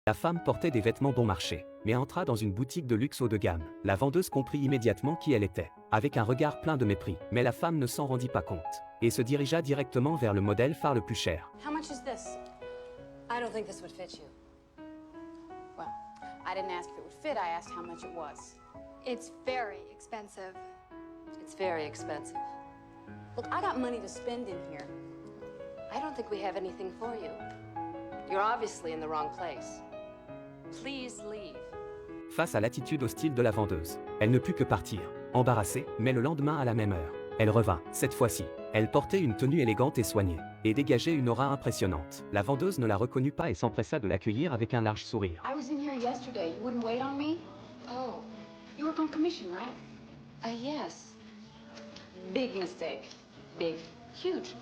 La femme portait des vêtements bon marché, mais entra dans une boutique de luxe haut de gamme. La vendeuse comprit immédiatement qui elle était, avec un regard plein de mépris. Mais la femme ne s'en rendit pas compte, et se dirigea directement vers le modèle phare le plus cher. How much is this? I don't think this would fit you. Well, I didn't ask if it would fit, I asked how much it was. It's very expensive. It's very expensive. Look, I got money to spend in here. I don't think we have anything for you. You're obviously in the wrong place. Please leave. Face à l'attitude hostile de la vendeuse, elle ne put que partir, embarrassée, mais le lendemain à la même heure, elle revint. Cette fois-ci, elle portait une tenue élégante et soignée, et dégageait une aura impressionnante. La vendeuse ne la reconnut pas et s'empressa de l'accueillir avec un large sourire. I was in here yesterday. You wouldn't wait on me? Oh, You work on commission, right? Yes. Big mistake. Big. Huge.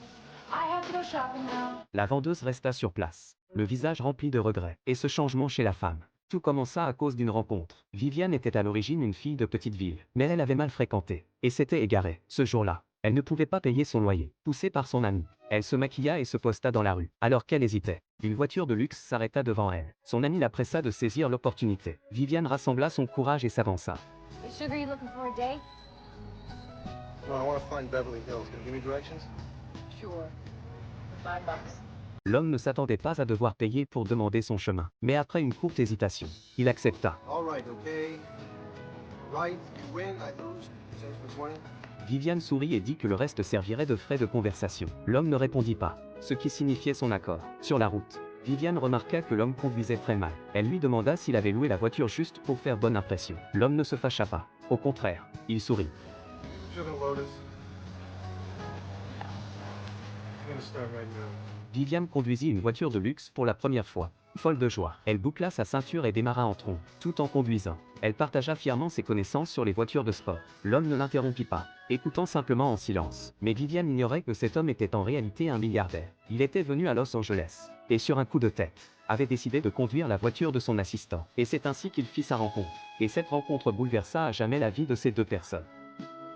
I have to go shopping now. La vendeuse resta sur place, le visage rempli de regrets. Et ce changement chez la femme. Tout commença à cause d'une rencontre. Viviane était à l'origine une fille de petite ville, mais elle avait mal fréquenté, et s'était égarée. Ce jour-là, elle ne pouvait pas payer son loyer. Poussée par son amie, elle se maquilla et se posta dans la rue. Alors qu'elle hésitait, une voiture de luxe s'arrêta devant elle. Son amie la pressa de saisir l'opportunité. Viviane rassembla son courage et s'avança. Hey, Sugar, you looking for a date? No, I want to find Beverly Hills. Can you give me directions? Sure. $5. L'homme ne s'attendait pas à devoir payer pour demander son chemin. Mais après une courte hésitation, il accepta. All right, okay. Right, you win, I lose. Change for 20. Viviane sourit et dit que le reste servirait de frais de conversation. L'homme ne répondit pas, ce qui signifiait son accord. Sur la route, Viviane remarqua que l'homme conduisait très mal. Elle lui demanda s'il avait loué la voiture juste pour faire bonne impression. L'homme ne se fâcha pas. Au contraire, il sourit. Sugar Lotus. I'm gonna start right now. Viviane conduisit une voiture de luxe pour la première fois. Folle de joie, elle boucla sa ceinture et démarra en trombe. Tout en conduisant, elle partagea fièrement ses connaissances sur les voitures de sport. L'homme ne l'interrompit pas, écoutant simplement en silence. Mais Viviane ignorait que cet homme était en réalité un milliardaire. Il était venu à Los Angeles, et sur un coup de tête, avait décidé de conduire la voiture de son assistant. Et c'est ainsi qu'il fit sa rencontre. Et cette rencontre bouleversa à jamais la vie de ces deux personnes.